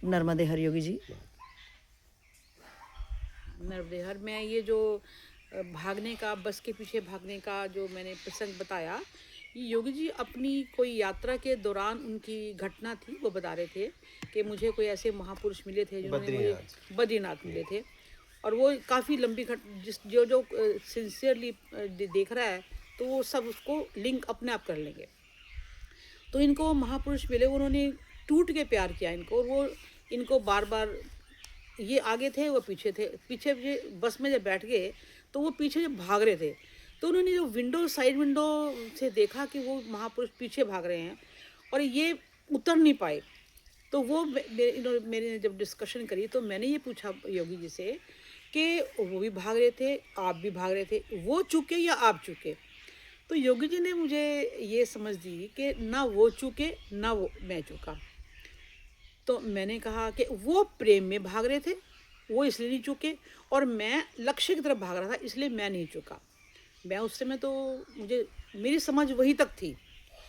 नर्मदे हर योगी जी। नर्मदे हर। मैं ये जो भागने का, बस के पीछे भागने का जो मैंने प्रसंग बताया, ये योगी जी अपनी कोई यात्रा के दौरान उनकी घटना थी। वो बता रहे थे कि मुझे कोई ऐसे महापुरुष मिले थे जिन्होंने मुझे बद्रीनाथ। बद्रीनाथ मिले थे। और वो काफ़ी लंबी जिस जो जो सिंसियरली देख रहा है तो वो सब उसको लिंक अपने आप कर लेंगे। तो इनको महापुरुष मिले, उन्होंने टूट के प्यार किया इनको, और वो इनको बार बार, ये आगे थे वो पीछे थे, पीछे बस में जब बैठ गए तो वो पीछे जब भाग रहे थे तो उन्होंने जो विंडो, साइड विंडो से देखा कि वो महापुरुष पीछे भाग रहे हैं और ये उतर नहीं पाए। तो वो मेरे जब डिस्कशन करी तो मैंने ये पूछा योगी जी से कि वो भी भाग रहे थे, आप भी भाग रहे थे, वो चुके या आप चुके? तो योगी जी ने मुझे ये समझ दी कि ना वो चुके ना वो मैं चुका। तो मैंने कहा कि वो प्रेम में भाग रहे थे, वो इसलिए नहीं चुके, और मैं लक्ष्य की तरफ भाग रहा था इसलिए मैं नहीं चुका। मैं उस समय तो मुझे, मेरी समझ वही तक थी,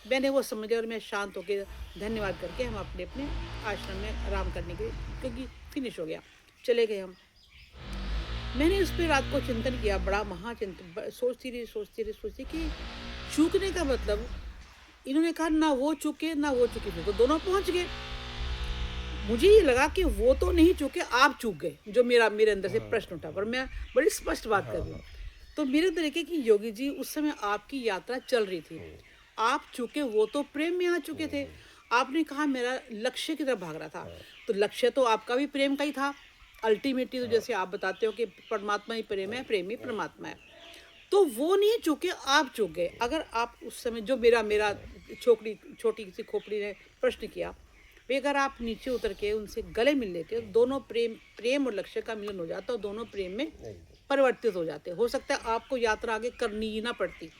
मैंने वो समझा और मैं शांत होकर धन्यवाद करके हम अपने अपने आश्रम में आराम करने के, क्योंकि फिनिश हो गया, चले गए हम। मैंने उस पर रात को चिंतन किया, बड़ा महाचिंतन, सोचती कि चूकने का मतलब, इन्होंने कहा ना वो चुके ना वो चुके थे, तो दोनों पहुंच गए। मुझे ये लगा कि वो तो नहीं चुके, आप चूक गए, जो मेरे अंदर से प्रश्न उठा, पर मैं बड़ी स्पष्ट बात कर रही हूँ। तो मेरे तरीके की योगी जी, उस समय आपकी यात्रा चल रही थी, आप चूके, वो तो प्रेम में आ चुके थे। आपने कहा मेरा लक्ष्य की तरफ भाग रहा था, तो लक्ष्य तो आपका भी प्रेम का ही था अल्टीमेटली। तो जैसे आप बताते हो कि परमात्मा ही प्रेम है, प्रेम ही परमात्मा है, तो वो नहीं चूके, आप चूक गए। अगर आप उस समय, जो मेरा मेरा छोटी सी खोपड़ी ने प्रश्न किया, वे अगर आप नीचे उतर के उनसे गले मिल लेते, दोनों प्रेम और लक्ष्य का मिलन हो जाता, और दोनों प्रेम में परिवर्तित हो जाते, हो सकता है आपको यात्रा आगे करनी ही ना पड़ती।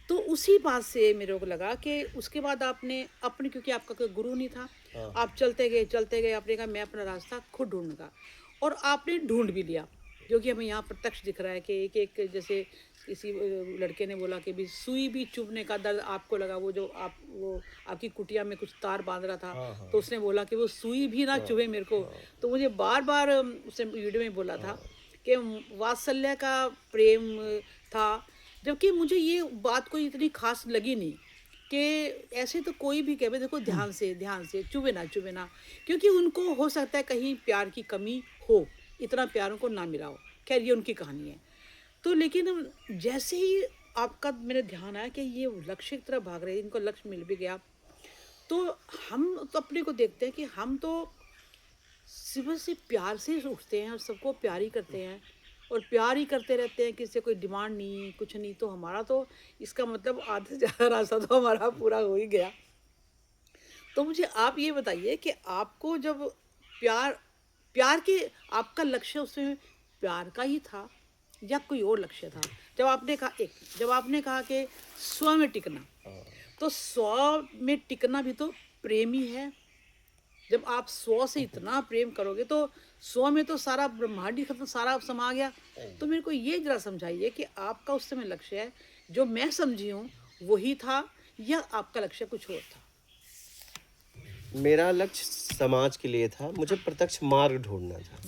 तो उसी बात से मेरे को लगा कि उसके बाद आपने अपने, क्योंकि आपका कोई गुरु नहीं था, आप चलते गए, आपने कहा मैं अपना रास्ता खुद ढूंढूंगा, और आपने ढूंढ भी लिया, जो कि हमें यहाँ प्रत्यक्ष दिख रहा है कि एक जैसे किसी लड़के ने बोला कि भी सुई भी चुभने का दर्द आपको लगा, वो आपकी कुटिया में कुछ तार बांध रहा था, तो उसने बोला कि वो सुई भी ना चुभे मेरे को। तो मुझे बार बार उसने वीडियो में बोला था कि वात्सल्य का प्रेम था, जबकि मुझे ये बात कोई इतनी खास लगी नहीं, कि ऐसे तो कोई भी कहे देखो ध्यान से चुभे ना, क्योंकि उनको हो सकता है कहीं प्यार की कमी हो, इतना प्यार उनको ना मिला हो, खैर ये उनकी कहानी है। तो लेकिन जैसे ही आपका मेरे ध्यान आया कि ये लक्ष्य की तरफ भाग रहे हैं, इनको लक्ष्य मिल भी गया, तो हम तो अपने को देखते हैं कि हम तो सुबह से प्यार से ही उठते हैं और सबको प्यार ही करते हैं, और प्यार ही करते रहते हैं, किसी से कोई डिमांड नहीं, कुछ नहीं। तो हमारा तो इसका मतलब आधे से ज़्यादा रास्ता तो हमारा पूरा हो ही गया। तो मुझे आप ये बताइए कि आपको जब प्यार प्यार के, आपका लक्ष्य उसमें प्यार का ही था या कोई और लक्ष्य था? जब आपने कहा कि स्व में टिकना, तो स्व में टिकना भी तो प्रेम ही है। जब आप स्व से इतना प्रेम करोगे तो स्व में तो सारा ब्रह्मांड ही खत्म, सारा समा गया। तो मेरे को ये जरा समझाइए कि आपका उस समय लक्ष्य है, जो मैं समझी हूँ वही था, या आपका लक्ष्य कुछ और था? मेरा लक्ष्य समाज के लिए था, मुझे प्रत्यक्ष मार्ग ढूंढना था,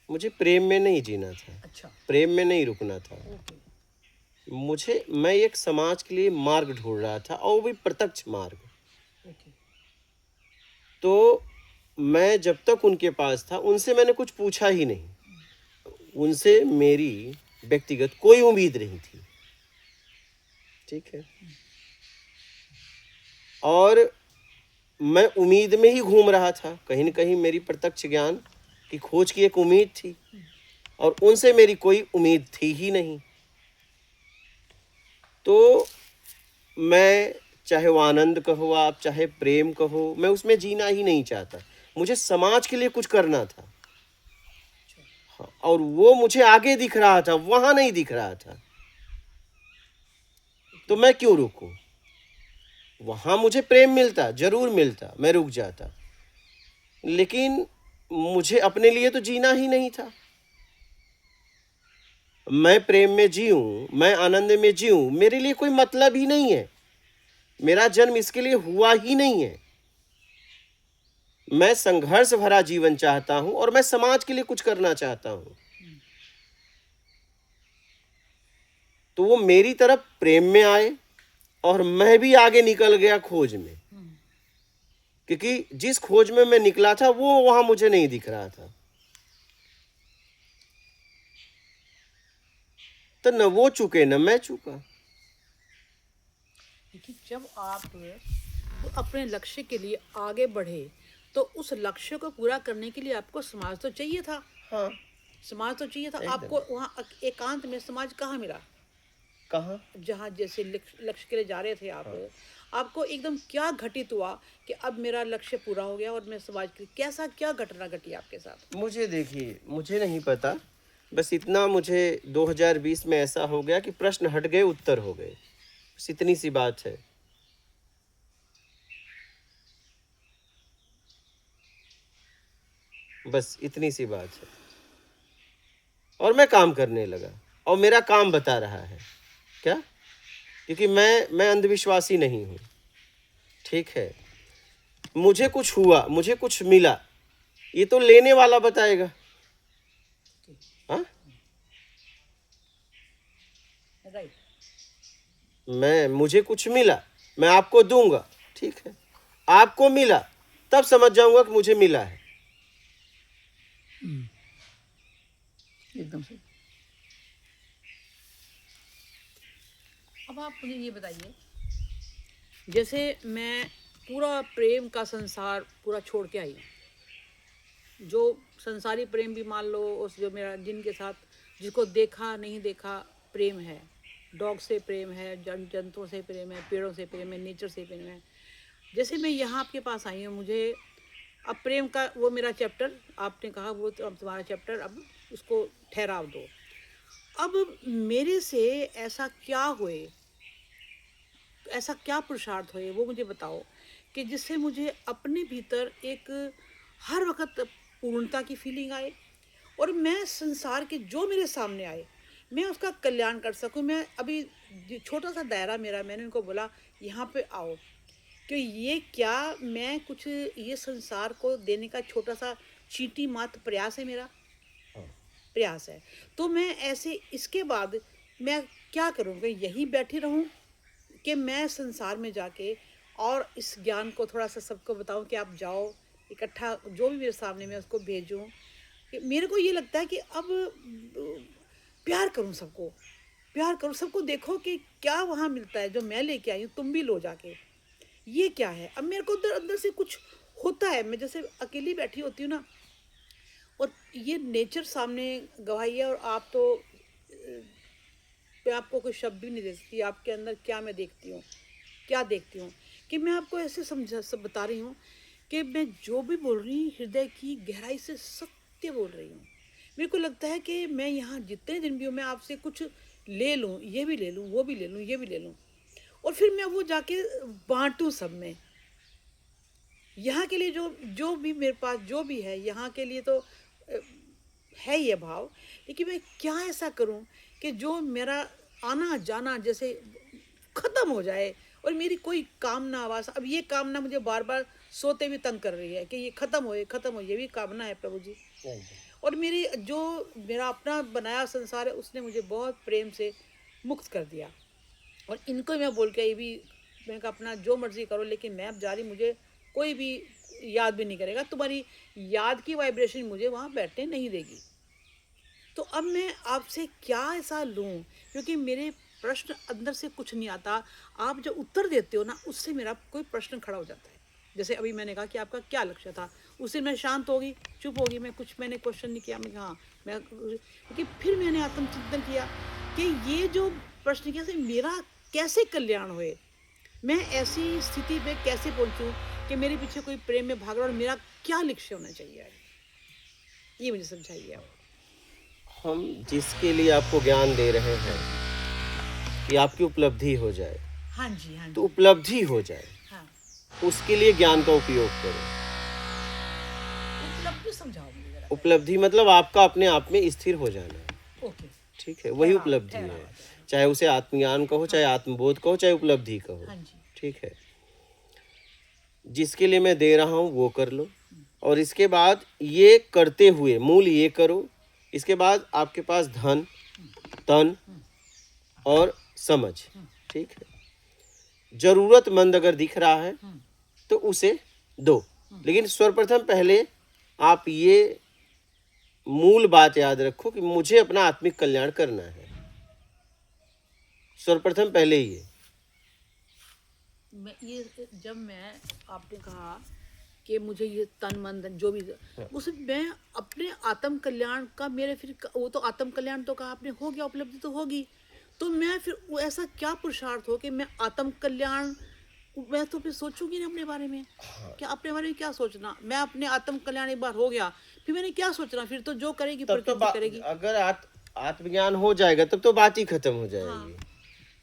मुझे प्रेम में नहीं जीना था, अच्छा, प्रेम में नहीं रुकना था। ओके, मैं एक समाज के लिए मार्ग ढूंढ रहा था, और वो भी प्रत्यक्ष मार्ग। ओके, तो मैं जब तक उनके पास था, उनसे मैंने कुछ पूछा ही नहीं, उनसे मेरी व्यक्तिगत कोई उम्मीद नहीं थी, ठीक है। और मैं उम्मीद में ही घूम रहा था, कहीं न कहीं मेरी प्रत्यक्ष ज्ञान की खोज की एक उम्मीद थी, और उनसे मेरी कोई उम्मीद थी ही नहीं। तो मैं, चाहे वो आनंद कहो आप, चाहे प्रेम कहो, मैं उसमें जीना ही नहीं चाहता, मुझे समाज के लिए कुछ करना था। हाँ, और वो मुझे आगे दिख रहा था, वहां नहीं दिख रहा था, तो मैं क्यों रुकूं? वहां मुझे प्रेम मिलता, जरूर मिलता, मैं रुक जाता, लेकिन मुझे अपने लिए तो जीना ही नहीं था। मैं प्रेम में जीऊं, मैं आनंद में जीऊं, मेरे लिए कोई मतलब ही नहीं है, मेरा जन्म इसके लिए हुआ ही नहीं है। मैं संघर्ष भरा जीवन चाहता हूं और मैं समाज के लिए कुछ करना चाहता हूं, तो वो मेरी तरफ प्रेम में आए और मैं भी आगे निकल गया खोज में, क्योंकि जिस खोज में मैं निकला था वो वहां मुझे नहीं दिख रहा था। तो न वो चुके न मैं चुका। देखिए, जब आप अपने लक्ष्य के लिए आगे बढ़े तो उस लक्ष्य को पूरा करने के लिए आपको समाज तो चाहिए था। हाँ, समाज तो चाहिए था। एकदम। आपको वहाँ एकांत में समाज कहाँ मिला? कहाँ? जहाँ जैसे लक्ष्य के लिए जा रहे थे आप, आपको एकदम क्या घटित हुआ कि अब मेरा लक्ष्य पूरा हो गया और मैं समाज के लिए कैसा क्या घटना घटी आपके साथ? मुझे देखिए, मुझे नहीं पता, बस इतना मुझे 2020 में ऐसा हो गया कि प्रश्न हट गए, उत्तर हो गए, बस इतनी सी बात है। बस इतनी सी बात है। और मैं काम करने लगा और मेरा काम बता रहा है क्या, क्योंकि मैं अंधविश्वासी नहीं हूँ, ठीक है। मुझे कुछ हुआ, मुझे कुछ मिला, ये तो लेने वाला बताएगा। हाँ, राइट। मुझे कुछ मिला, मैं आपको दूंगा, ठीक है। आपको मिला, तब समझ जाऊंगा कि मुझे मिला है। एकदम से। अब आप मुझे ये बताइए, जैसे मैं पूरा प्रेम का संसार पूरा छोड़ के आई हूँ, जो संसारी प्रेम भी मान लो, उस जो मेरा जिनके साथ जिसको देखा नहीं देखा प्रेम है, डॉग से प्रेम है, जंतुओं से प्रेम है, पेड़ों से प्रेम है, नेचर से प्रेम है। जैसे मैं यहाँ आपके पास आई हूँ, मुझे अब प्रेम का वो मेरा चैप्टर आपने कहा वो तो अब तुम्हारा चैप्टर, अब उसको ठहराव दो। अब मेरे से ऐसा क्या हुए, ऐसा क्या पुरुषार्थ हुए वो मुझे बताओ कि जिससे मुझे अपने भीतर एक हर वक्त पूर्णता की फीलिंग आए और मैं संसार के जो मेरे सामने आए मैं उसका कल्याण कर सकूं। मैं अभी छोटा सा दायरा मेरा, मैंने उनको बोला यहाँ पे आओ कि ये क्या मैं कुछ ये संसार को देने का छोटा सा चींटी मात्र प्रयास है, मेरा प्रयास है। तो मैं ऐसे इसके बाद मैं क्या करूँ? मैं यहीं बैठी रहूँ कि मैं संसार में जाके और इस ज्ञान को थोड़ा सा सबको बताऊं कि आप जाओ इकट्ठा, जो भी मेरे सामने मैं उसको भेजूं। कि मेरे को ये लगता है कि अब प्यार करूं, सबको प्यार करूं, सबको देखो कि क्या वहाँ मिलता है जो मैं लेके आई हूँ, तुम भी लो जाके। ये क्या है? अब मेरे को अंदर अंदर से कुछ होता है, मैं जैसे अकेली बैठी होती हूँ ना, और ये नेचर सामने गवाही है, और आप तो मैं आपको कोई शब्द भी नहीं दे सकती आपके अंदर क्या मैं देखती हूँ, क्या देखती हूँ, कि मैं आपको ऐसे समझा सब बता रही हूँ कि मैं जो भी बोल रही हूँ हृदय की गहराई से सत्य बोल रही हूँ। मेरे को लगता है कि मैं यहाँ जितने दिन भी हूँ मैं आपसे कुछ ले लूँ, ये भी ले लूँ, वो भी ले लूँ, ये भी ले लूँ, और फिर मैं वो जाके बांटूँ सब में। यहाँ के लिए जो जो भी मेरे पास जो भी है यहाँ के लिए तो है ये भाव, लेकिन मैं क्या ऐसा करूं कि जो मेरा आना जाना जैसे खत्म हो जाए और मेरी कोई कामना आवास, अब ये कामना मुझे बार बार सोते भी तंग कर रही है कि ये खत्म हो, ये भी कामना है प्रभु जी। और मेरी जो मेरा अपना बनाया संसार है उसने मुझे बहुत प्रेम से मुक्त कर दिया, और इनको मैं बोल के ये भी मैंने कहा अपना जो मर्जी करो, लेकिन मैं अब जा रही, मुझे कोई भी याद भी नहीं करेगा, तुम्हारी याद की वाइब्रेशन मुझे वहाँ बैठने नहीं देगी। तो अब मैं आपसे क्या ऐसा लूँ, क्योंकि मेरे प्रश्न अंदर से कुछ नहीं आता, आप जो उत्तर देते हो ना उससे मेरा कोई प्रश्न खड़ा हो जाता है। जैसे अभी मैंने कहा कि आपका क्या लक्ष्य था, उस दिन मैं शांत होगी, चुप होगी, मैं कुछ मैंने क्वेश्चन नहीं किया, मैं हाँ मैं, लेकिन फिर मैंने आत्मचिंतन किया कि ये जो प्रश्न किया से मेरा कैसे कल्याण हुए, मैं ऐसी स्थिति पे कैसे पहुंचूं कि मेरे पीछे कोई प्रेम में भाग रहा, और मेरा क्या लक्ष्य होना चाहिए, ये मुझे समझाइए आप। हम जिसके लिए आपको ज्ञान दे रहे हैं कि आपकी उपलब्धि हो जाए, हाँ जी, हाँ तो जी, उपलब्धि हो जाए, हाँ। उसके लिए ज्ञान का उपयोग करें। उपलब्धि समझाओ मुझे जरा। उपलब्धि मतलब आपका अपने आप में स्थिर हो जाना, ओके। ठीक है, वही उपलब्धि ठहराव, है। ठहराव। चाहे उसे आत्मज्ञान कहो, चाहे आत्मबोध कहो, चाहे उपलब्धि कहो, हाँ जी। ठीक है। जिसके लिए मैं दे रहा हूँ वो कर लो, और इसके बाद ये करते हुए मूल ये करो, इसके बाद आपके पास धन, तन और समझ, ठीक है। जरूरतमंद अगर दिख रहा है तो उसे दो, लेकिन सर्वप्रथम पहले आप ये मूल बात याद रखो कि मुझे अपना आत्मिक कल्याण करना है। सर्वप्रथम पहले ये जब मैं आपने कहा कि मुझे ये तन मन धन जो भी उसे मैं अपने आत्म कल्याण का मेरे फिर वो तो आत्म कल्याण तो कहा आपने हो गया, उपलब्धि तो होगी, तो मैं फिर वो ऐसा क्या पुरुषार्थ हो कि मैं आत्म कल्याण मैं तो फिर सोचूंगी ना अपने बारे में। क्या अपने बारे में क्या सोचना, मैं अपने आत्म कल्याण एक बार हो गया फिर मैंने क्या सोचना, फिर तो जो करेगी तब तो प्रकृति करेगी। अगर आत्मज्ञान हो जाएगा तब तो बात ही खत्म हो जाएगी।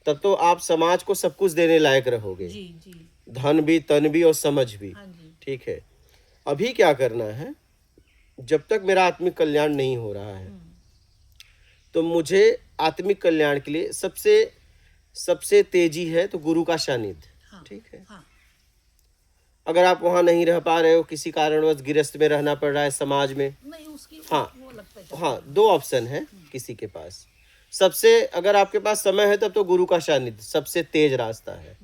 तब तो आप समाज को सब कुछ देने लायक रहोगे, जी जी, धन भी, तन भी और समझ भी, हाँ जी, ठीक है। अभी क्या करना है, जब तक मेरा आत्मिक कल्याण नहीं हो रहा है तो मुझे आत्मिक कल्याण के लिए सबसे तेजी है तो गुरु का सानिध्य, हाँ, ठीक है। हाँ, अगर आप वहां नहीं रह पा रहे हो, किसी कारणवश गृहस्थ में रहना पड़ रहा है समाज में, नहीं उसकी हाँ, वो लगता है हाँ, दो ऑप्शन है किसी के पास। सबसे अगर आपके पास समय है तब तो गुरु का सानिध्य सबसे तेज रास्ता है,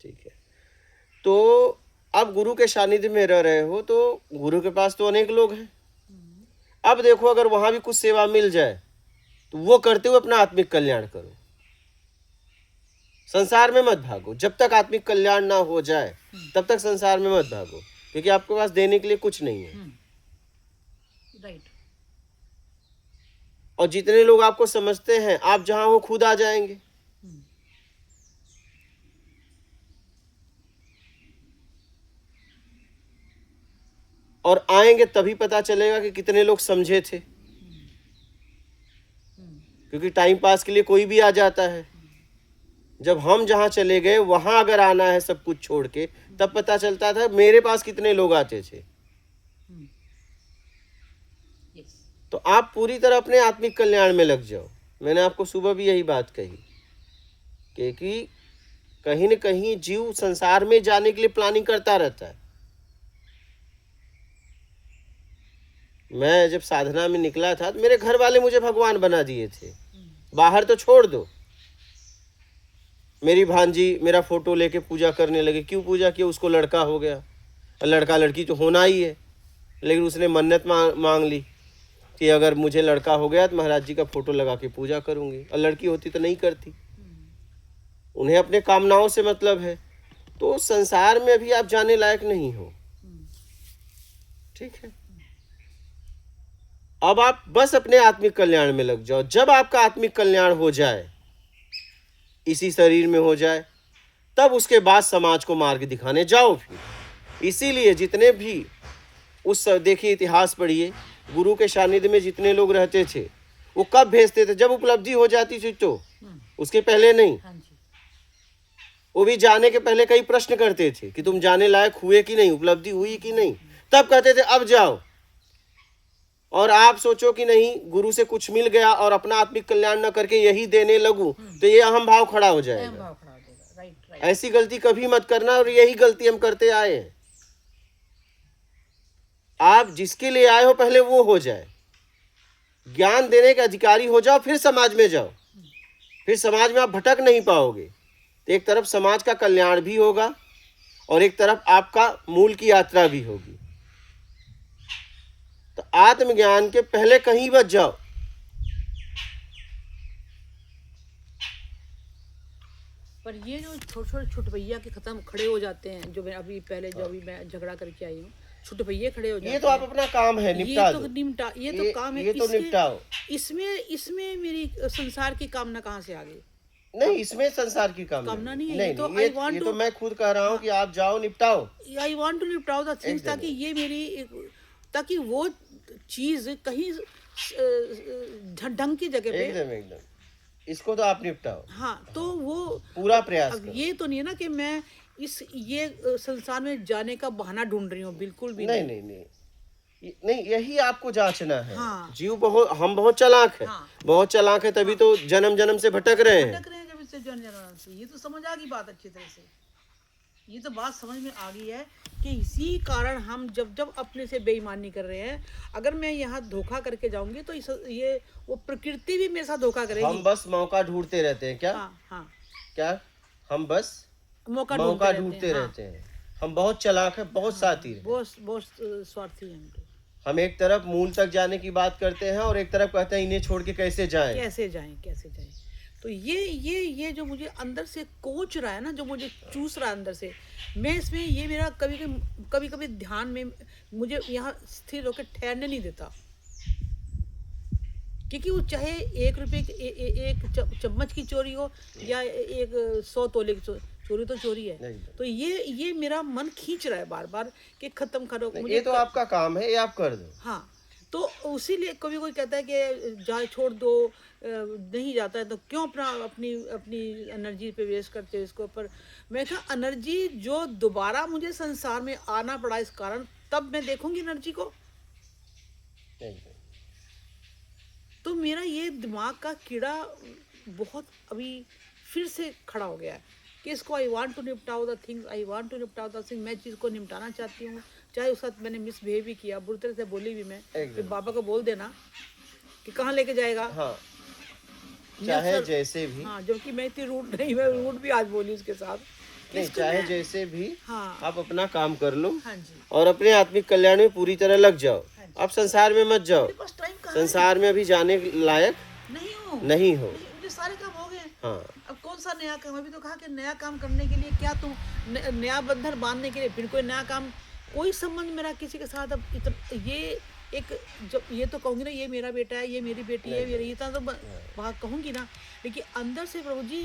ठीक है। तो अब गुरु के सानिध्य में रह रहे हो तो गुरु के पास तो अनेक लोग हैं। अब देखो अगर वहां भी कुछ सेवा मिल जाए तो वो करते हुए अपना आत्मिक कल्याण करो। संसार में मत भागो, जब तक आत्मिक कल्याण ना हो जाए तब तक संसार में मत भागो, क्योंकि आपके पास देने के लिए कुछ नहीं है। राइट। और जितने लोग आपको समझते हैं, आप जहां हो खुद आ जाएंगे। और आएंगे तभी पता चलेगा कि कितने लोग समझे थे, क्योंकि टाइम पास के लिए कोई भी आ जाता है। जब हम जहां चले गए वहां अगर आना है सब कुछ छोड़ के, तब पता चलता था मेरे पास कितने लोग आते थे। तो आप पूरी तरह अपने आत्मिक कल्याण में लग जाओ। मैंने आपको सुबह भी यही बात कही कि कहीं न कहीं जीव संसार में जाने के लिए प्लानिंग करता रहता है। मैं जब साधना में निकला था तो मेरे घर वाले मुझे भगवान बना दिए थे, बाहर तो छोड़ दो। मेरी भांजी मेरा फोटो लेके पूजा करने लगे। क्यों पूजा किया? उसको लड़का हो गया, और लड़का लड़की तो होना ही है, लेकिन उसने मन्नत मांग ली कि अगर मुझे लड़का हो गया तो महाराज जी का फोटो लगा के पूजा करूंगी, और लड़की होती तो नहीं करती। उन्हें अपने कामनाओं से मतलब है। तो संसार में अभी आप जाने लायक नहीं हो, ठीक है। अब आप बस अपने आत्मिक कल्याण में लग जाओ। जब आपका आत्मिक कल्याण हो जाए, इसी शरीर में हो जाए, तब उसके बाद समाज को मार्ग दिखाने जाओ फिर। इसीलिए जितने भी देखिए इतिहास पढ़िए, गुरु के सानिध्य में जितने लोग रहते थे वो कब भेजते थे? जब उपलब्धि हो जाती थी, तो उसके पहले नहीं। वो भी जाने के पहले कई प्रश्न करते थे कि तुम जाने लायक हुए कि नहीं, उपलब्धि हुई कि नहीं, तब कहते थे अब जाओ। और आप सोचो कि नहीं, गुरु से कुछ मिल गया और अपना आत्मिक कल्याण न करके यही देने लगूं तो ये अहम भाव खड़ा हो जाएगा। ऐसी गलती कभी मत करना, और यही गलती हम करते आए हैं। आप जिसके लिए आए हो पहले वो हो जाए, ज्ञान देने के अधिकारी हो जाओ, फिर समाज में जाओ। फिर समाज में आप भटक नहीं पाओगे। तो एक तरफ समाज का कल्याण भी होगा और एक तरफ आपका मूल की यात्रा भी होगी। तो आत्मज्ञान के पहले कहीं मत जाओ। पर ये जो छोटे छुटभैया के खत्म खड़े हो जाते हैं, जो मैं अभी पहले जो अभी मैं झगड़ा करके आई हूँ, छुटभैया खड़े हो जाते हैं। ये तो आप अपना काम है, निपटा दो। ये तो काम है, ये तो निपटाओ। इसमें मेरी संसार की कामना कहाँ से आ गई? नहीं, इसमें संसार की कामना नहीं है। नहीं, ये तो मैं खुद कह रहा हूँ कि आप जाओ, निपटाओ। आई वांट टू निपटाओ द थिंग्स, ताकि ये मेरी, ताकि वो चीज कहीं ढंग की जगह पे एकदम इसको तो आप निपटाओ। हाँ, तो वो पूरा प्रयास करो। ये तो नहीं है ना कि मैं ये संसार में जाने का बहाना ढूंढ रही हूँ, बिल्कुल भी नहीं, यही आपको जांचना है। हाँ। जीव हम बहुत चालाक है। हाँ। बहुत चालाक है, तभी तो जन्म जन्म से भटक रहे हैं। जब इससे जन्म से, ये तो समझ आ गई बात अच्छी तरह से। ये तो बात समझ में आ गई है कि इसी कारण हम जब जब अपने से बेईमानी कर रहे हैं, अगर मैं यहाँ धोखा करके जाऊंगी तो ये वो प्रकृति भी मेरे साथ धोखा करेगी। हम बस मौका ढूंढते रहते हैं क्या? हाँ हाँ, क्या हम बस मौका मौका ढूंढते ढूंढते रहते हैं। हम बहुत चालाक है, बहुत शातिर हैं। बहुत बहुत स्वार्थी हैं हम लोग। हम एक तरफ मूल तक जाने की बात करते हैं और एक तरफ कहते हैं इन्हें छोड़ के कैसे जाएं। कैसे जाएं कैसे जाएं। तो ये जो मुझे अंदर से कोच रहा है ना, जो मुझे चूस रहा है अंदर से, मैं इसमें ये मेरा कभी कभी ध्यान में मुझे यहाँ स्थिर होकर ठहरने नहीं देता, क्योंकि वो चाहे 1 रुपये एक चम्मच की चोरी हो या 100 तोले की चोरी तो चोरी है। तो ये मेरा मन खींच रहा है बार बार कि खत्म करो। ये तो आपका काम है, ये आप कर दो। हाँ, तो उसीलिए कभी कोई कहता है कि जाए छोड़ दो, नहीं जाता है तो क्यों अपनी एनर्जी पे वेस्ट करते हो इसको। पर मैं कहा एनर्जी जो दोबारा मुझे संसार में आना पड़ा इस कारण, तब मैं देखूंगी एनर्जी को। तो मेरा ये दिमाग का कीड़ा बहुत अभी फिर से खड़ा हो गया है कि इसको आई वांट टू निपटाओ the things, I want to निपटाओ द थिंग्स। मैं चीज़ को निपटाना चाहती हूँ, चाहे उस साथ मैंने मिसबिहेव भी किया, बुरी तरह से बोली भी मैं, फिर बाबा को बोल देना कि कहाँ लेके जाएगा। हाँ, चाहे जैसे भी। हाँ, जबकि मैं इतनी रूड नहीं, मैं रूड भी आज बोली उसके साथ। नहीं, चाहे जैसे भी। हाँ, आप अपना काम कर लो। हाँ जी, और अपने आत्मिक कल्याण में पूरी तरह लग जाओ। आप संसार में मत जाओ, संसार में अभी जाने लायक नहीं हो। मुझे सारे काम हो गए। हाँ, अब कौन सा नया काम? अभी तो कहा कि नया काम करने के लिए क्या तुम नया बंधन बांधने के लिए फिर कोई नया काम, कोई संबंध मेरा किसी के साथ अब ये एक, जब ये तो कहूँगी ना ये मेरा बेटा है, ये मेरी बेटी है, मेरी ये तो बात कहूँगी ना, लेकिन अंदर से प्रभु जी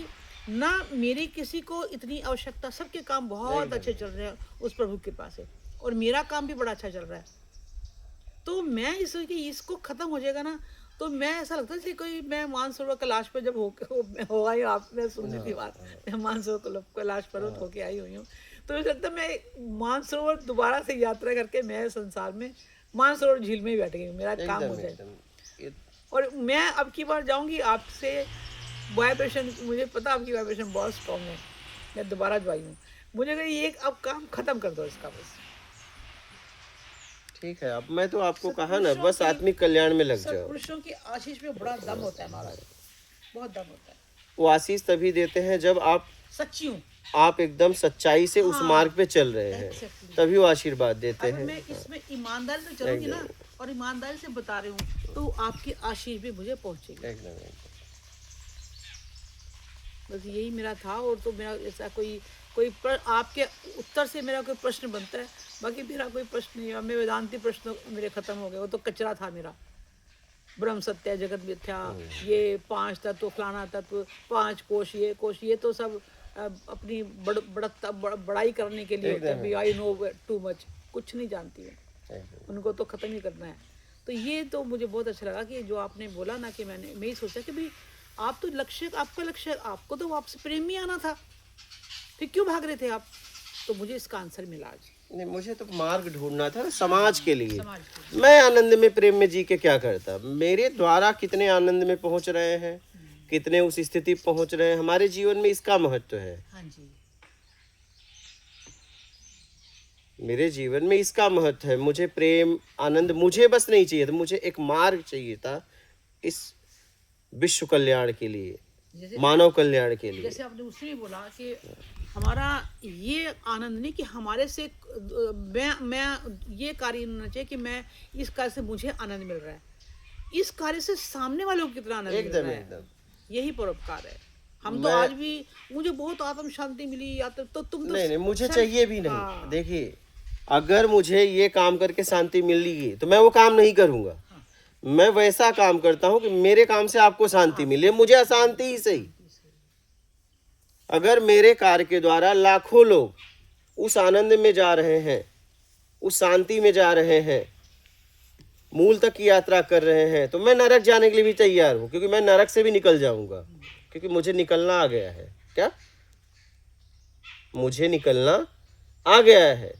ना मेरी किसी को इतनी आवश्यकता, सबके काम बहुत अच्छे चल रहे हैं उस प्रभु के पास है, और मेरा काम भी बड़ा अच्छा चल रहा है। तो मैं इसको खत्म हो जाएगा ना, तो मैं ऐसा लगता है कि कोई मैं मानसरोवर कैलाश पर जब हो आई, आपने सुनी थी बात, मैं मानसरोवर कैलाश पर्वत होके आई हुई हूँ, तो मुझे लगता है मैं मानसरोवर दोबारा से यात्रा करके मैं संसार में मानसरोवर झील में ही बैठ गई, मेरा काम हो जाए। और मैं अब की बार जाऊंगी आपसे, वाइब्रेशन मुझे पता आपकी वाइब्रेशन बहुत स्ट्रॉन्ग है, मैं दोबारा जो आई हूँ, मुझे कहीं ये अब काम खत्म कर दो इसका बस। ठीक है, अब मैं तो आपको कहा ना, बस आत्मिक कल्याण में लग जाओ। पुरुषों की आशीष में बड़ा दम होता है महाराज, बहुत दम होता है। वो आशीष तभी देते हैं जब आप सच्ची हूँ, आप एकदम सच्चाई से उस मार्ग पे चल रहे हैं, तभी वो आशीर्वाद देते हैं। मैं इसमें ईमानदारी से चलूंगी ना, और ईमानदारी से बता रही हूँ, तो आपकी आशीष भी मुझे पहुँचेगी। बस यही मेरा था। और तो मेरा ऐसा कोई आपके उत्तर से मेरा कोई प्रश्न बनता है, बाकी मेरा कोई प्रश्न नहीं है। मैं वेदांती प्रश्न मेरे खत्म हो गए, वो तो कचरा था मेरा। ब्रह्म सत्य, जगत मिथ्या, ये 5 तत्व, फलाना तत्व, 5 कोश, ये तो सब अपनी बड़ाई करने के लिए होता है। आई नो टू मच, कुछ नहीं जानती है, उनको तो खत्म ही करना है। तो ये तो मुझे बहुत अच्छा लगा कि जो आपने बोला ना, कि मैं ही सोचा कि भाई आप तो आपका लक्ष्य, आपको तो वापस प्रेम में आना था, फिर क्यों भाग रहे थे आप? तो मुझे इसका आंसर मिला आज। नहीं, मुझे तो मार्ग ढूंढना था समाज के लिए। मैं आनंद में प्रेम में जी के क्या करता? मेरे द्वारा कितने आनंद में पहुंच रहे हैं, कितने उस स्थिति पहुंच रहे हैं, हमारे जीवन में इसका महत्व है। हाँ जी, मेरे जीवन में इसका महत्व है। मुझे प्रेम आनंद मुझे बस नहीं चाहिए था, मुझे एक मार्ग चाहिए था इस विश्व कल्याण के लिए, मानव कल्याण के लिए। जैसे आपने उसमें भी बोला कि हमारा ये आनंद नहीं कि हमारे से मैं ये कार्य होना चाहिए कि मैं इस कार्य से मुझे आनंद मिल रहा है, इस कार्य से सामने वालों को कितना आनंद मिल रहा है, यही परोपकार है। हम तो आज भी, मुझे बहुत आत्म शांति मिली, या तो तुम तो नहीं, मुझे चाहिए भी नहीं। देखिए, अगर मुझे ये काम करके शांति मिलेगी तो मैं वो काम नहीं करूंगा। मैं वैसा काम करता हूं कि मेरे काम से आपको शांति मिले, मुझे अशांति ही सही। अगर मेरे कार्य के द्वारा लाखों लोग उस आनंद में जा रहे हैं, उस शांति में जा रहे हैं, मूल तक की यात्रा कर रहे हैं, तो मैं नरक जाने के लिए भी तैयार हूं, क्योंकि मैं नरक से भी निकल जाऊंगा, क्योंकि मुझे निकलना आ गया है। क्या? मुझे निकलना आ गया है।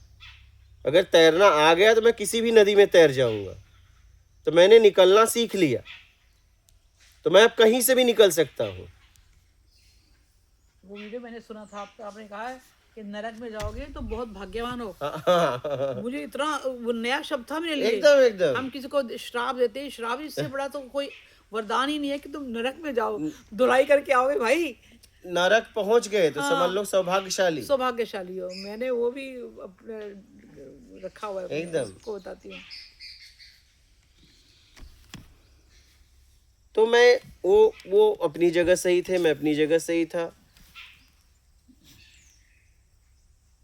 अगर तैरना आ गया तो मैं किसी भी नदी में तैर जाऊंगा। तो मैंने निकलना सीख लिया, तो मैं अब कहीं से भी निकल सकता हूँ। वो वीडियो मैंने सुना था, आपने कहा है कि नरक में जाओगे तो बहुत भाग्यवान हो। हाँ, मुझे इतना वो नया शब्द था मेरे लिए। एकदम एकदम। हम किसी को श्राप देते हैं, श्राप इससे बड़ा तो कोई वरदान ही नहीं है कि तुम नरक में जाओ, धुलाई करके आओगे भाई। नरक पहुंच गए तो समझ लो सौभाग्यशाली। सौभाग्यशाली हो। मैंने वो भी अपने रखा हुआ है, एकदम। उसको बताती हूँ। तो मैं वो अपनी जगह सही थे, मैं अपनी जगह सही था।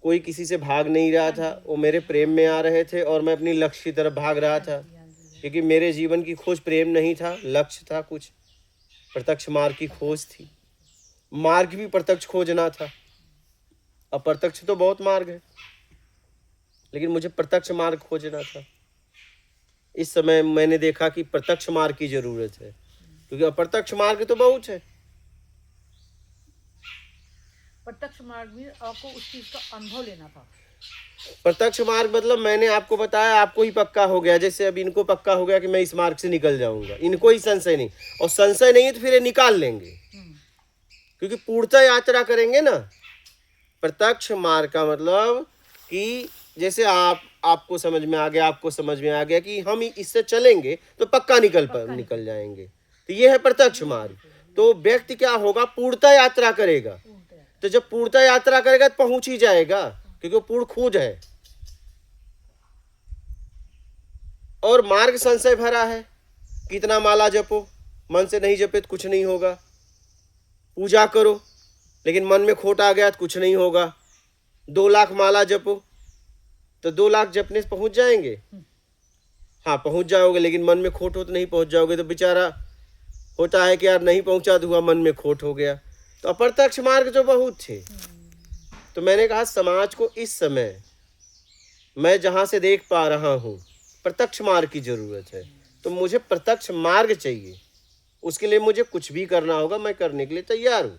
कोई किसी से भाग नहीं रहा था, वो मेरे प्रेम में आ रहे थे और मैं अपनी लक्ष्य की तरफ भाग रहा था, क्योंकि मेरे जीवन की खोज प्रेम नहीं था, लक्ष्य था, कुछ प्रत्यक्ष मार्ग की खोज थी। मार्ग भी प्रत्यक्ष खोजना था। अप्रत्यक्ष तो बहुत मार्ग है, लेकिन मुझे प्रत्यक्ष मार्ग खोजना था। इस समय मैंने देखा कि प्रत्यक्ष मार्ग की जरूरत है, क्योंकि अप्रत्यक्ष मार्ग तो बहुत है। प्रत्यक्ष मार्ग में आपको उस चीज का अनुभव लेना था। प्रत्यक्ष मार्ग मतलब मैंने आपको बताया, आपको ही पक्का हो गया। जैसे अब इनको पक्का हो गया कि मैं इस मार्ग से निकल जाऊंगा, इनको ही संशय नहीं, और संशय नहीं है तो फिर ये निकाल लेंगे, क्योंकि पूर्णतः यात्रा करेंगे ना। प्रत्यक्ष मार्ग का मतलब कि जैसे आपको समझ में आ गया, आपको समझ में आ गया कि हम इससे चलेंगे तो पक्का निकल जाएंगे, तो ये है प्रत्यक्ष मार्ग। तो व्यक्ति क्या होगा, पूर्णतः यात्रा करेगा। तो जब पूर्णतः यात्रा करेगा तो पहुंच ही जाएगा, क्योंकि वो पूर्ण खोज है। और मार्ग संशय भरा है। कितना माला जपो, मन से नहीं जपे तो कुछ नहीं होगा। पूजा करो लेकिन मन में खोट आ गया तो कुछ नहीं होगा। 2 लाख माला जपो तो 2 लाख जपने से पहुंच जाएंगे, हाँ पहुंच जाओगे, लेकिन मन में खोट हो तो नहीं पहुंच जाओगे। तो बेचारा होता है कि यार नहीं पहुंचा तो हुआ, मन में खोट हो गया। तो अप्रत्यक्ष मार्ग जो बहुत थे। तो मैंने कहा समाज को इस समय मैं जहां से देख पा रहा हूं, प्रत्यक्ष मार्ग की जरूरत है। तो मुझे प्रत्यक्ष मार्ग चाहिए, उसके लिए मुझे कुछ भी करना होगा, मैं करने के लिए तैयार हूं।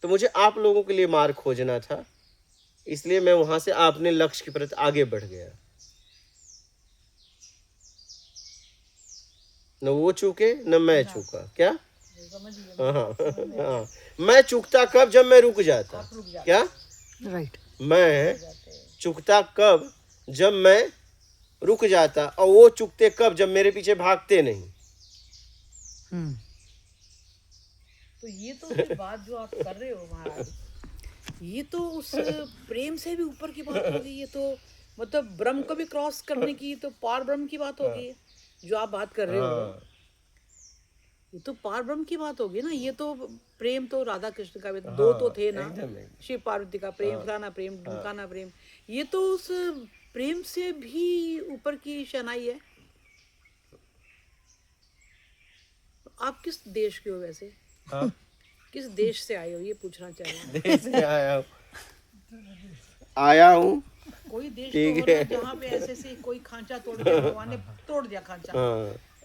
तो मुझे आप लोगों के लिए मार्ग खोजना था, इसलिए मैं वहां से अपने लक्ष्य की प्रति आगे बढ़ गया। न वो चूके न मैं चूका। क्या? हाँ हाँ, मैं चूकता कब, जब मैं रुक जाता। क्या? राइट। मैं चूकता कब, जब मैं रुक जाता, और वो चूकते कब, जब मेरे पीछे भागते नहीं। तो ये तो फिर बात जो आप कर रहे हो महाराज, ये तो उस प्रेम से भी ऊपर की बात होगी। ये तो मतलब ब्रह्म को भी क्रॉस करने की, तो पार ब्रह्म की बात होगी जो आप बात कर रहे हो। ये तो पार ब्रह्म की बात होगी ना। ये तो प्रेम तो राधा कृष्ण का भी दो तो थे ना, शिव पार्वती का प्रेम, फलाना प्रेम, ढुकाना प्रेम। ये तो उस प्रेम से भी ऊपर की शनाई है। आप किस देश के हो वैसे? हाँ? किस देश से आए हो, ये पूछना चाहिए। देश से आया हूँ। कोई देश तो होगा जहाँ पे ऐसे से कोई खांचा तोड़ दिया, भगवान ने तोड़ दिया खांचा।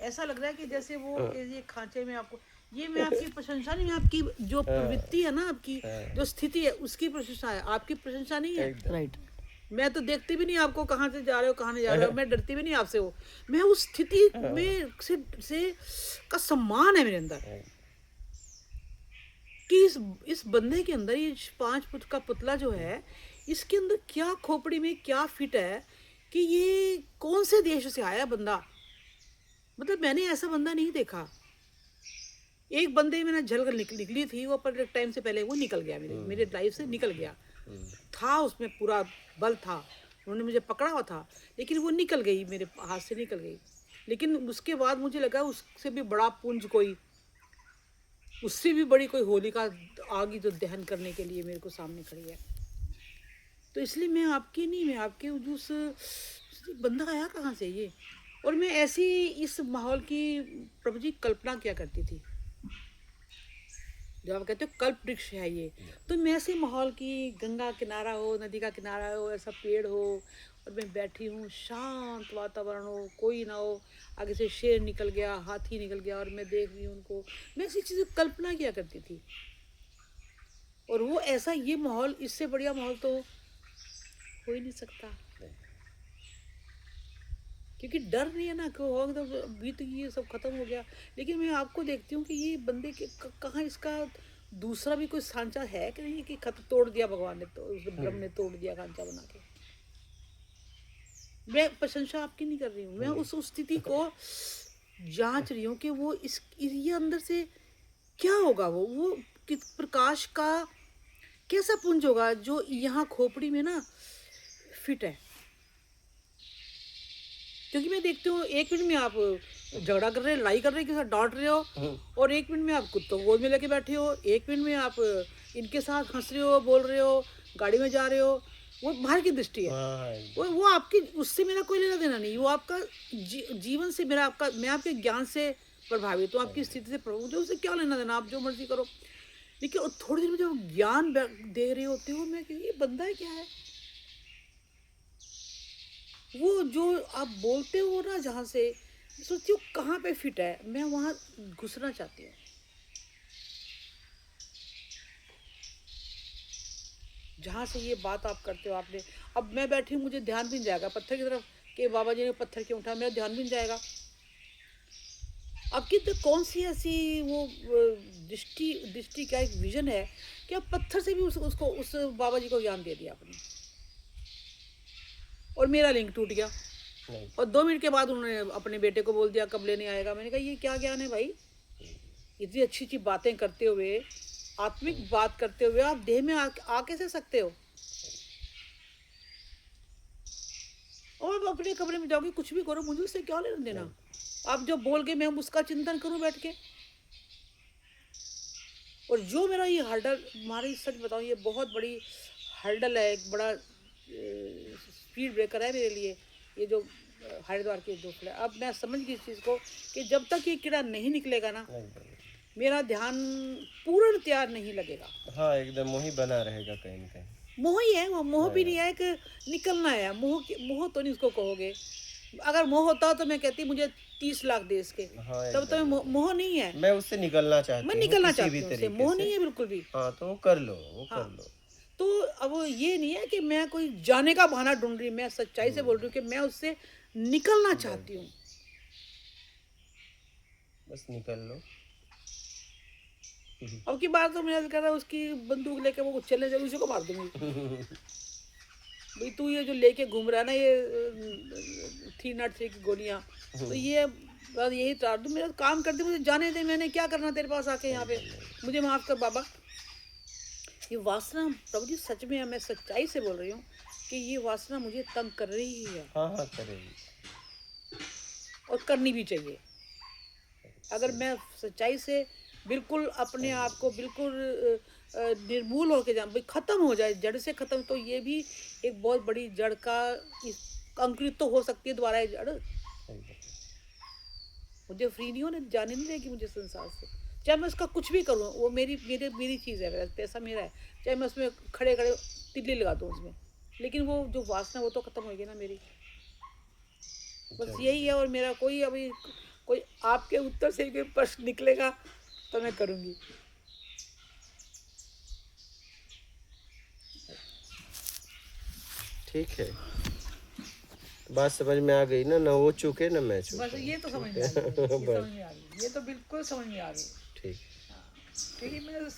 ऐसा लग रहा है कि जैसे वो ये खांचे में आपको, ये मैं आपकी प्रशंसा नहीं, आपकी जो प्रवृत्ति है ना, आपकी जो स्थिति है उसकी प्रशंसा है, आपकी प्रशंसा नहीं है। राइट। मैं तो देखती भी नहीं आपको कहाँ से जा रहे हो, कहाँ नहीं जा रहे हो। मैं डरती भी नहीं आपसे हो। मैं उस स्थिति में से का सम्मान है मेरे अंदर कि इस बंदे के अंदर ये 5 फुट का पुतला जो है, इसके अंदर क्या खोपड़ी में क्या फिट है कि ये कौन से देश से आया बंदा। मतलब मैंने ऐसा बंदा नहीं देखा। एक बंदे में ना झलक निकली थी वो, पर एक टाइम से पहले वो निकल गया, मेरे लाइफ से निकल गया था। उसमें पूरा बल था, उन्होंने मुझे पकड़ा हुआ था, लेकिन वो निकल गई, मेरे हाथ से निकल गई। लेकिन उसके बाद मुझे लगा उससे भी बड़ा पुंज कोई, उससे भी बड़ी कोई होलिका आग जो दहन करने के लिए मेरे को सामने खड़ी है। तो इसलिए मैं आपकी नहीं, मैं आपके उस बंदा आया कहाँ से ये। और मैं ऐसी इस माहौल की प्रभु जी कल्पना किया करती थी। जब आप कहते हो कल्प वृक्ष है ये, तो मैं ऐसे माहौल की, गंगा किनारा हो, नदी का किनारा हो, ऐसा पेड़ हो और मैं बैठी हूँ, शांत वातावरण हो, कोई ना हो, आगे से शेर निकल गया, हाथी निकल गया और मैं देख रही हूँ उनको। मैं ऐसी चीज़ें कल्पना किया करती थी। और वो ऐसा, ये माहौल, इससे बढ़िया माहौल तो हो ही नहीं सकता। क्योंकि डर नहीं है ना कि होगा तो बीत गई ये सब खत्म हो गया। लेकिन मैं आपको देखती हूँ कि ये बंदे के कहाँ इसका दूसरा भी कोई सांचा है कि नहीं, कि खत तोड़ दिया भगवान ने, तो उस ब्रह्म ने तोड़ दिया सांचा बना के। मैं प्रशंसा आपकी नहीं कर रही हूँ, मैं उस स्थिति को जांच रही हूँ कि वो इस ये अंदर से क्या होगा, वो किस प्रकाश का कैसा पुंज होगा जो यहाँ खोपड़ी में ना फिट है। क्योंकि मैं देखती हूँ एक मिनट में आप झगड़ा कर रहे, लड़ाई कर रहे, किसी डांट रहे हो, और एक मिनट में आप कुत्तों को गोद में लेके बैठे हो, एक मिनट में आप इनके साथ हंस रहे हो, बोल रहे हो, गाड़ी में जा रहे हो। वो बाहर की दृष्टि है, वो आपकी, उससे मेरा कोई लेना देना नहीं। वो आपका जीवन से मेरा, आपका, मैं आपके ज्ञान से प्रभावित हूँ, आपकी स्थिति से प्रभावित हूँ, उससे क्या लेना देना, आप जो मर्जी करो। लेकिन थोड़ी देर में जब ज्ञान दे रहे होते हो, मैं ये बंदा है क्या है, वो जो आप बोलते हो ना, जहाँ से सोचती हूँ कहाँ पे फिट है, मैं वहाँ घुसना चाहती हूँ। जहाँ से ये बात आप करते हो, आपने, अब मैं बैठी हूँ, मुझे ध्यान भी नहीं जाएगा पत्थर की तरफ कि बाबा जी ने पत्थर क्यों उठाया, मेरा ध्यान भी नहीं जाएगा। आपकी तो कौन सी ऐसी वो दृष्टि का एक विजन है कि आप पत्थर से भी उसको उस बाबा जी को ज्ञान दे दिया आपने, और मेरा लिंक टूट गया। और 2 मिनट के बाद उन्होंने अपने बेटे को बोल दिया कब लेने आएगा। मैंने कहा ये क्या ज्ञान है भाई, इतनी अच्छी अच्छी बातें करते हुए, आत्मिक बात करते हुए आप देह में आ कैसे सकते हो, और आप अपने कमरे में जाओगे कुछ भी करो, मुझे उससे क्या लेना देना। आप जो बोल के मैं उसका चिंतन करूं बैठ के। और जो मेरा ये हर्डल, हमारी सच बताऊं, ये बहुत बड़ी हर्डल है, एक बड़ा स्पीड ब्रेकर है मेरे लिए, ये जो हरिद्वार के जो है। अब मैं समझ गई इस चीज़ को कि जब तक ये कीड़ा नहीं निकलेगा ना, मेरा ध्यान पूर्ण तैयार नहीं लगेगा। हाँ, एकदम वही बना रहेगा कहीं ना कहीं। मोह ही है वो, मोह भी नहीं है, एक निकलना है। मोह तो नहीं उसको कहोगे, अगर मोह होता तो मैं कहती मुझे 30 लाख दे इसके, हाँ, तब तो मोह नहीं है। मैं उससे निकलना चाहती हूँ, मैं निकलना किसी भी चाहती हूँ, तरीके मोह से। नहीं है बिल्कुल भी। हाँ, तो वो कर लो, वो हाँ, कर लो। तो अब ये नहीं है कि मैं कोई जाने का बहाना ढूंढ रही, मैं सच्चाई से बोल रही हूँ कि मैं उससे निकलना चाहती हूँ। बस निकल लो। अब की बात तो मैं कह रहा उसकी बंदूक लेके वो चले जाए, उसी को मार दूंगी। भाई तू ये जो लेके घूम रहा है ना, ये 303 की गोलियां, तो ये बस यही तार दूं, मेरा काम कर दे, मुझे जाने दे, मैंने क्या करना तेरे पास आके यहाँ पे, मुझे माफ कर बाबा। ये वासना प्रभु जी सच में है, मैं सच्चाई से बोल रही हूँ कि ये वासना मुझे तंग कर रही है। हाँ हाँ, करेगी, और करनी भी चाहिए। अगर मैं सच्चाई से बिल्कुल अपने आप को बिल्कुल निर्मूल होके जाऊँ, भाई ख़त्म हो जाए, जड़ से ख़त्म, तो ये भी एक बहुत बड़ी जड़ का अंकुरित तो हो सकती है दोबारा ये जड़। मुझे फ्री नहीं होने, जाने नहीं देगी मुझे संसार से, चाहे मैं उसका कुछ भी करूँ, वो मेरी चीज़ है, पैसा मेरा है, चाहे मैं उसमें खड़े खड़े तिल्ली लगा दूँ उसमें, लेकिन वो जो वासना वो तो ख़त्म होगी ना मेरी। बस यही है। और मेरा कोई अभी कोई आपके उत्तर से कोई प्रश्न निकलेगा तो मैं करूँगी। ठीक है, बात समझ में आ गई ना, ना वो चूके ना मैं चूके। बस ये तो समझ में आ गई, ये समझ में आ गई, ये तो बिल्कुल समझ में आ गई। ठीक। हाँ, क्योंकि मैं